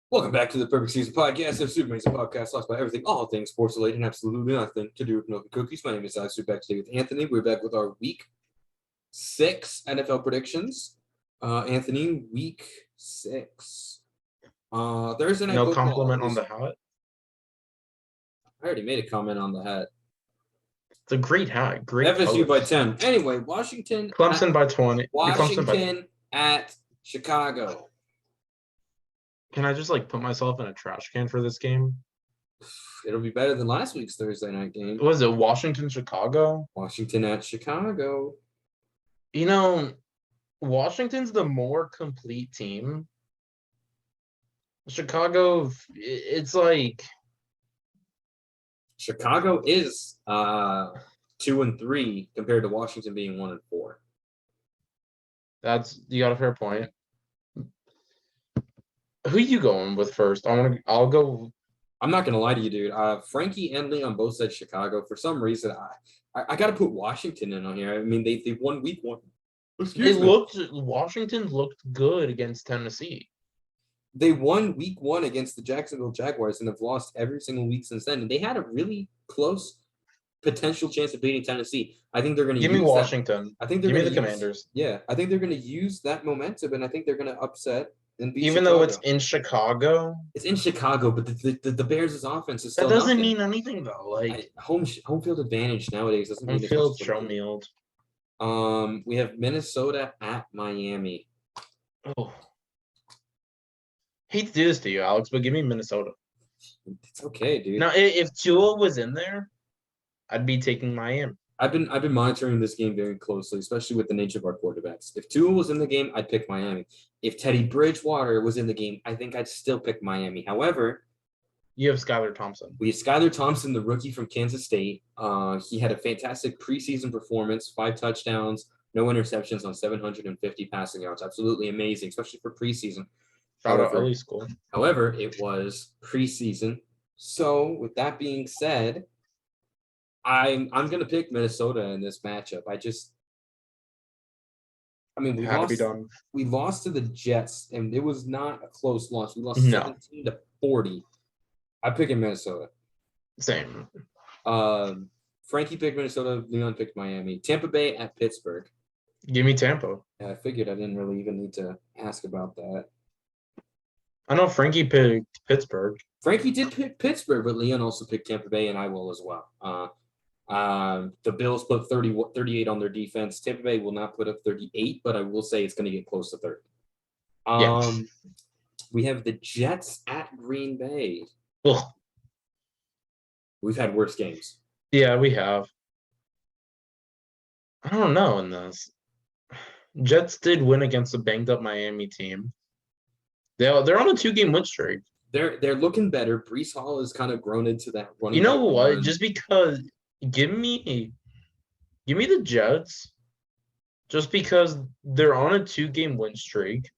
Welcome back to the Perfect Season Podcast, a super amazing podcast talks about everything, all things sports related, and absolutely nothing to do with milk and cookies. My name is Alex. We're back today with Anthony. We're back with our Week 6 NFL predictions. Anthony, Week 6. Thursday Night No Football. compliment on the hat. I already made a comment on the hat. It's a great hat. Great FSU colors. by 10. Anyway, Washington. Clemson by 20. Washington at Chicago. Can I just put myself in a trash can for this game? It'll be better than last week's Thursday night game. Was it Washington, Chicago? Washington at Chicago. Washington's the more complete team. Chicago, it's like Chicago is 2-3 compared to Washington being 1-4. You got a fair point. Who you going with first? I'll go. I'm not gonna lie to you, dude. Frankie and Leon both said Chicago. For some reason, I got to put Washington in on here. I mean, they won week 1. Washington looked good against Tennessee. They won week 1 against the Jacksonville Jaguars and have lost every single week since then. And they had a really close potential chance of beating Tennessee. I think they're going to give me Washington. I think they're give me the Commanders. Yeah, I think they're going to use that momentum, and I think they're going to upset and beat Even Chicago. though it's in Chicago. It's in Chicago, but the Bears' offense is still that doesn't nothing. mean anything though. Home field advantage nowadays doesn't mean home field show mealed. We have Minnesota at Miami. Oh, hate to do this to you, Alex, but give me Minnesota. It's okay, dude. Now, if Tua was in there, I'd be taking Miami. I've been monitoring this game very closely, especially with the nature of our quarterbacks. If Tua was in the game, I'd pick Miami. If Teddy Bridgewater was in the game, I think I'd still pick Miami. However, you have Skylar Thompson. We have Skylar Thompson, the rookie from Kansas State. He had a fantastic preseason performance, 5 touchdowns, no interceptions on 750 passing yards. Absolutely amazing, especially for preseason. Early school. However, it was preseason. So, with that being said, I'm going to pick Minnesota in this matchup. We lost to the Jets, and it was not a close loss. We lost 17-40. I'm picking Minnesota. Same. Frankie picked Minnesota. Leon picked Miami. Tampa Bay at Pittsburgh. Give me Tampa. Yeah, I figured I didn't really even need to ask about that. I know Frankie picked Pittsburgh. Frankie did pick Pittsburgh, but Leon also picked Tampa Bay, and I will as well. The Bills put 38 on their defense. Tampa Bay will not put up 38, but I will say it's going to get close to 30. We have the Jets at Green Bay. Ugh. We've had worse games. Yeah, we have. I don't know in this. Jets did win against a banged-up Miami team. They're on a 2-game win streak. They're looking better. Breece Hall has kind of grown into that running. You know what? Just because give me the Jets. Just because they're on a 2-game win streak.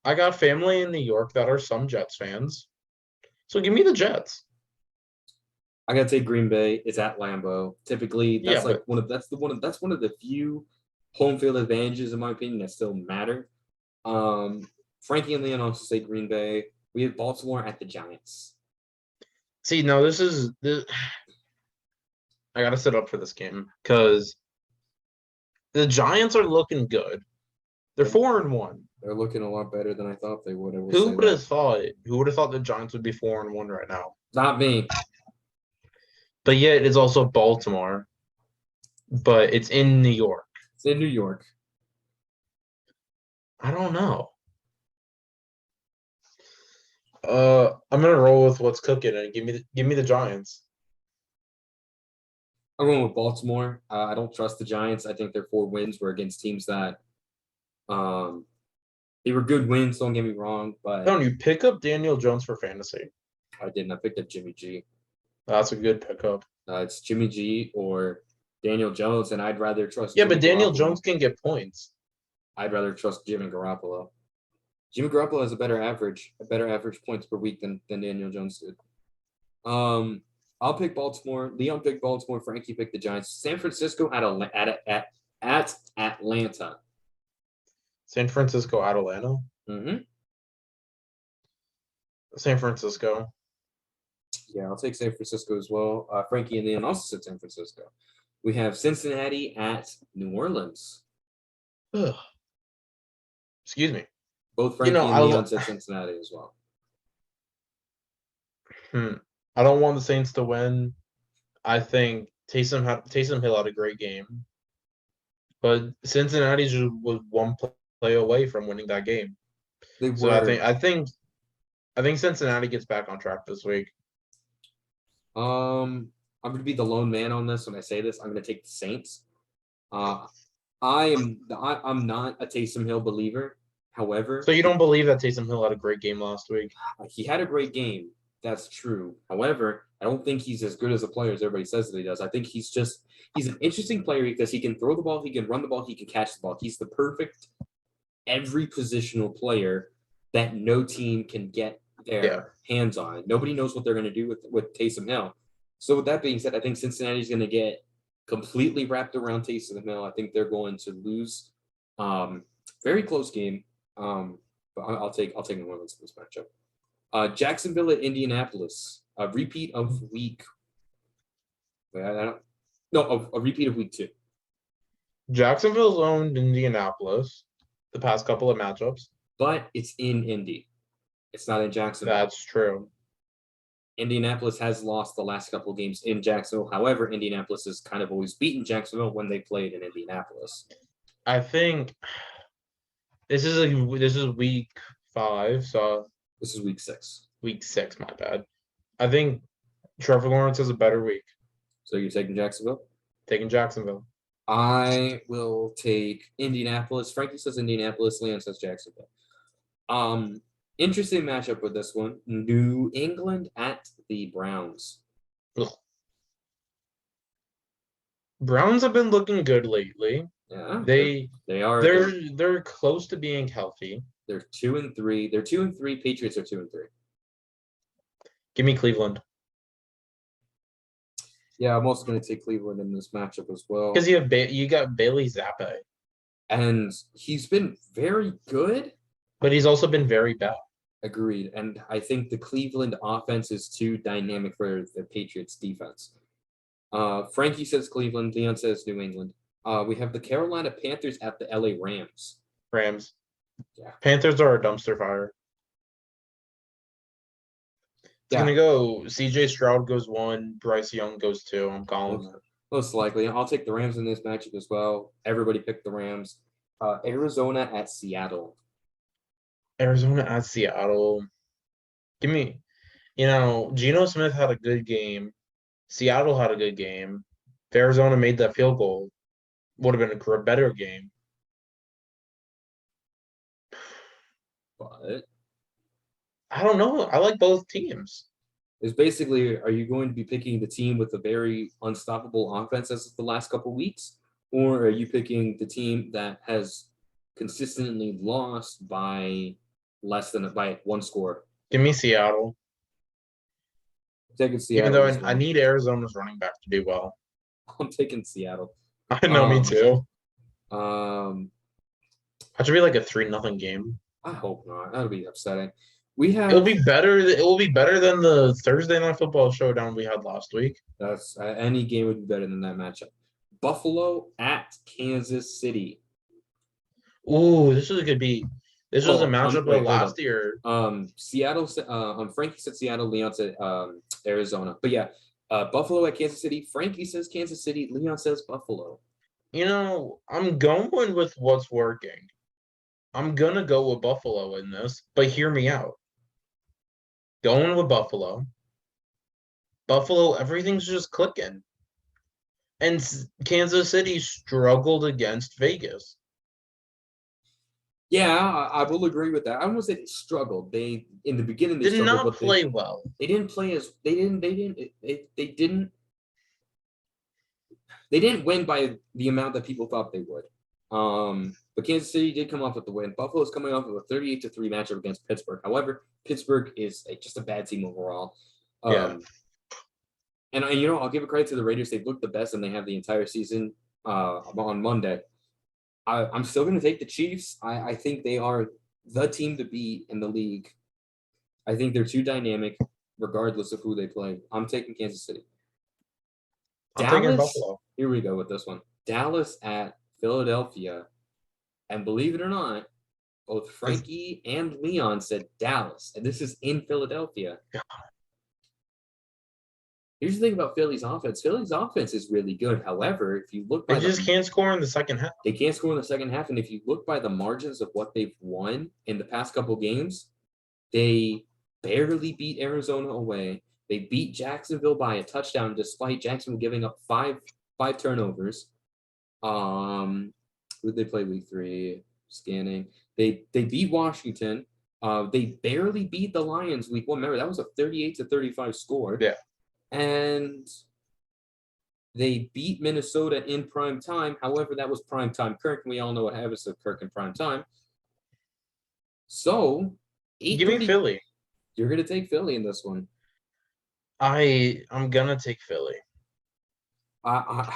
I got family in New York that are some Jets fans. So give me the Jets. I gotta take Green Bay. It's at Lambeau. Typically, that's one of the few home field advantages, in my opinion, that still matter. Frankie and Leon also say Green Bay. We have Baltimore at the Giants. See, no, this. I gotta sit up for this game because the Giants are looking good. They're 4-1. They're looking a lot better than I thought they would. Who would have thought? Who would have thought the Giants would be 4-1 right now? Not me. But yet it's also Baltimore. But it's in New York. It's in New York. I don't know. I'm gonna roll with what's cooking and give me the Giants. I'm going with Baltimore. I don't trust the Giants. I think their 4 wins were against teams that they were good wins, don't get me wrong, but don't you pick up Daniel Jones for fantasy? I didn't. I picked up Jimmy G. That's a good pickup. It's Jimmy G or Daniel Jones, and I'd rather trust. Yeah, but Daniel Jones can get points. I'd rather trust Jimmy Garoppolo. Jimmy Garoppolo has a better average points per week than Daniel Jones did. I'll pick Baltimore. Leon picked Baltimore. Frankie picked the Giants. San Francisco at Atlanta. San Francisco at Atlanta? Mm-hmm. San Francisco. Yeah, I'll take San Francisco as well. Frankie and Leon also said San Francisco. We have Cincinnati at New Orleans. Ugh. Excuse me. Both You know, Frankie and Leon said Cincinnati as well. I don't want the Saints to win. I think Taysom Hill had a great game, but Cincinnati just was one play away from winning that game. They So were. I think Cincinnati gets back on track this week. I'm gonna be the lone man on this when I say this. I'm gonna take the Saints. I'm not a Taysom Hill believer. However, So you don't believe that Taysom Hill had a great game last week? he had a great game. That's true. However, I don't think he's as good as a player as everybody says that he does. I think he's an interesting player because he can throw the ball, he can run the ball, he can catch the ball. He's the perfect every positional player that no team can get their hands on. Nobody knows what they're going to do with Taysom Hill. So with that being said, I think Cincinnati's going to get completely wrapped around Taysom Hill. I think they're going to lose. Very close game. But I'll take New Orleans in this matchup. Jacksonville at Indianapolis, a repeat of week. Wait, a repeat of week 2. Jacksonville's owned Indianapolis the past couple of matchups. But it's in Indy. It's not in Jacksonville. That's true. Indianapolis has lost the last couple of games in Jacksonville. However, Indianapolis has kind of always beaten Jacksonville when they played in Indianapolis. I think this is week 5, so this is week 6. Week 6, my bad. I think Trevor Lawrence has a better week. So you're taking Jacksonville? Taking Jacksonville. I will take Indianapolis. Frankie says Indianapolis. Leon says Jacksonville. Interesting matchup with this one. New England at the Browns. Ugh. Browns have been looking good lately. Yeah, they are. They're close to being healthy. They're 2-3. They're 2-3. Patriots are 2-3. Give me Cleveland. Yeah, I'm also going to take Cleveland in this matchup as well. Because you got Bailey Zappa. And he's been very good. But he's also been very bad. Agreed. And I think the Cleveland offense is too dynamic for the Patriots defense. Frankie says Cleveland. Leon says New England. We have the Carolina Panthers at the LA Rams. Rams. Yeah. Panthers are a dumpster fire. It's going to go CJ Stroud goes 1, Bryce Young goes 2. I'm calling it. Most likely. I'll take the Rams in this matchup as well. Everybody picked the Rams. Arizona at Seattle. Arizona at Seattle. Give me, Geno Smith had a good game. Seattle had a good game. If Arizona made that field goal, would have been a better game. But I don't know. I like both teams. It's basically, are you going to be picking the team with a very unstoppable offense as of the last couple of weeks? Or are you picking the team that has consistently lost by by 1 score? Give me Seattle. Taking Seattle. Even though I need Arizona's running back to do well. I'm taking Seattle. I know, me too. That should be like a 3-0 game. I hope not. That'll be upsetting. It'll be better. It will be better than the Thursday Night Football showdown we had last week. That's any game would be better than that matchup. Buffalo at Kansas City. Ooh, this was a matchup of last year. Seattle. Frankie said Seattle. Leon said Arizona. But yeah, Buffalo at Kansas City. Frankie says Kansas City. Leon says Buffalo. I'm going with what's working. I'm gonna go with Buffalo in this, but hear me out. Going with Buffalo. Buffalo, everything's just clicking. And Kansas City struggled against Vegas. Yeah, I will agree with that. I won't say they struggled. They in the beginning they did not play well. They didn't win by the amount that people thought they would. But Kansas City did come off with the win. Buffalo is coming off of a 38-3 matchup against Pittsburgh. However, Pittsburgh is just a bad team overall. And I'll give a credit to the Raiders. They looked the best, and they have the entire season on Monday. I'm still going to take the Chiefs. I think they are the team to beat in the league. I think they're too dynamic, regardless of who they play. I'm taking Kansas City. I'm taking Dallas. Buffalo. Here we go with this one. Dallas at Philadelphia, and believe it or not, both Frankie and Leon said Dallas, and this is in Philadelphia. Here's the thing about Philly's offense. Philly's offense is really good. However, if you look by They just can't score in the second half. they can't score in the second half. And if you look by the margins of what they've won in the past couple games, they barely beat Arizona away. They beat Jacksonville by a touchdown, despite Jacksonville giving up five turnovers. Who did they play week 3? Scanning. They beat Washington. They barely beat the Lions week 1. Remember, that was a 38-35 score. Yeah. And they beat Minnesota in prime time. However, that was prime time Kirk, and we all know what happens to Kirk in prime time. So, Give me Philly. You're going to take Philly in this one. I'm gonna take Philly. I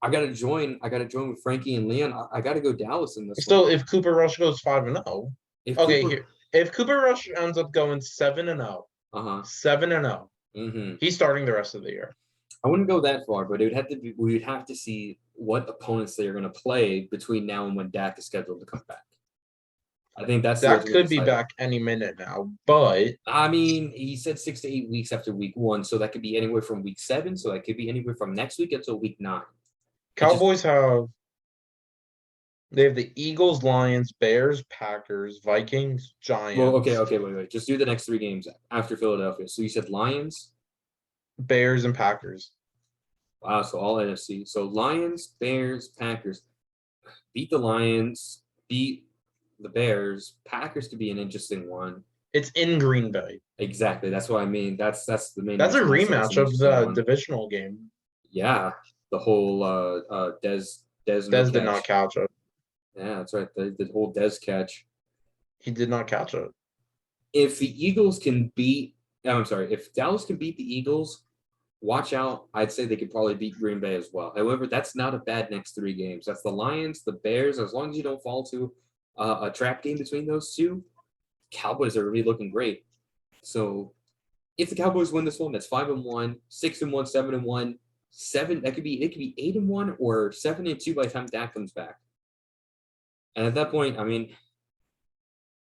gotta join. I gotta join with Frankie and Leon. I gotta go Dallas in this Still, one. if Cooper Rush goes 5-0, if Cooper Rush ends up going 7-0, 7-0, he's starting the rest of the year. I wouldn't go that far, but it would have to be. We would have to see what opponents they are going to play between now and when Dak is scheduled to come back. I think that could be back any minute now, but I mean, he said 6 to 8 weeks after week 1, so that could be anywhere from week 7. So that could be anywhere from next week until week 9. Cowboys have the Eagles, Lions, Bears, Packers, Vikings, Giants. Well, okay, wait. Just do the next 3 games after Philadelphia. So you said Lions, Bears, and Packers. Wow, so all NFC. So Lions, Bears, Packers. Beat the Lions, beat the Bears. Packers could be an interesting one. It's in Green Bay. Exactly. That's what I mean. That's the main. That's a rematch of the divisional game. Yeah, the whole Dez did not catch it. Yeah, that's right. The whole Dez catch. He did not catch it. If the Eagles can beat, if Dallas can beat the Eagles, watch out. I'd say they could probably beat Green Bay as well. However, that's not a bad next 3 games. That's the Lions, the Bears. As long as you don't fall to a trap game between those two, Cowboys are really looking great. So if the Cowboys win this one, that's 5-1, 6-1, 7-1, 7. It could be 8-1 or 7-2 by the time Dak comes back. And at that point, I mean,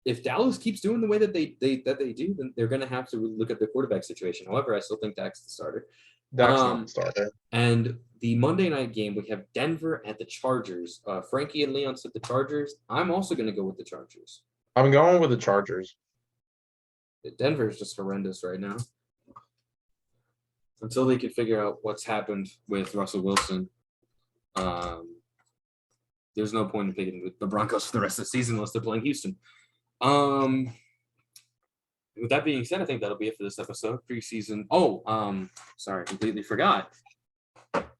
if Dallas keeps doing the way that they do, then they're going to have to look at the quarterback situation. However, I still think Dak's the starter. Dak's not the starter. And the Monday night game, we have Denver at the Chargers. Frankie and Leon said the Chargers. I'm also going to go with the Chargers. I'm going with the Chargers. Denver is just horrendous right now. Until they can figure out what's happened with Russell Wilson, there's no point in picking the Broncos for the rest of the season unless they're playing Houston. With that being said, I think that'll be it for this episode. Preseason. Sorry, completely forgot.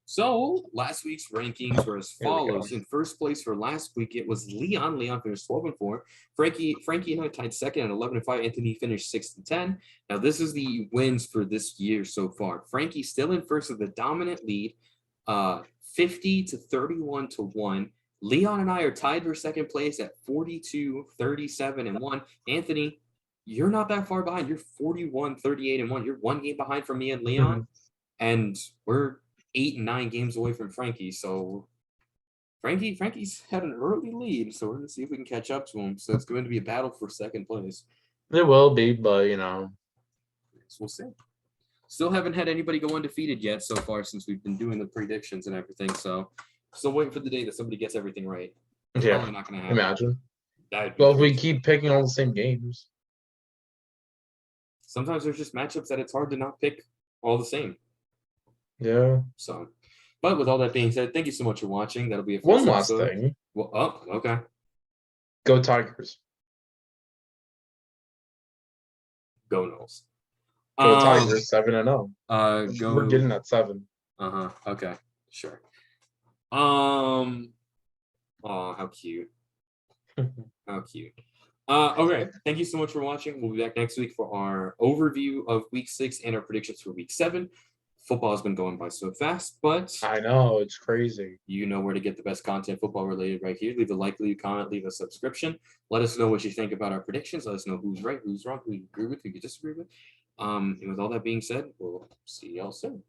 So last week's rankings were as follows. In first place for last week, it was Leon. Leon finished 12-4. Frankie and I tied second at 11-5. Anthony finished 6-10. Now this is the wins for this year so far. Frankie still in first with a dominant lead, 50-31-1. Leon and I are tied for second place at 42-37-1. Anthony, you're not that far behind. You're 41-38-1. You're 1 game behind from me and Leon, and we're 8 and 9 games away from Frankie. So Frankie's had an early lead. So we're gonna see if we can catch up to him. So it's going to be a battle for second place. It will be, but so we'll see. Still haven't had anybody go undefeated yet so far since we've been doing the predictions and everything. So still waiting for the day that somebody gets everything right. Yeah, probably not gonna happen. Imagine. Well, if we keep picking all the same games. Sometimes there's just matchups that it's hard to not pick all the same. Yeah. So, but with all that being said, thank you so much for watching. That'll be a one last thing. Well, okay. Go Tigers. Go Knowles. Go Tigers. 7-0. Go. We're getting that 7. Okay. Sure. Oh, how cute. How cute. Okay. Thank you so much for watching. We'll be back next week for our overview of week 6 and our predictions for week 7. football has been going by so fast, but I know, it's crazy. you know where to get the best content football related right here. Leave a like, leave a comment, leave a subscription. Let us know what you think about our predictions. Let us know who's right, who's wrong, who you agree with, who you disagree with. And with all that being said, we'll see y'all soon.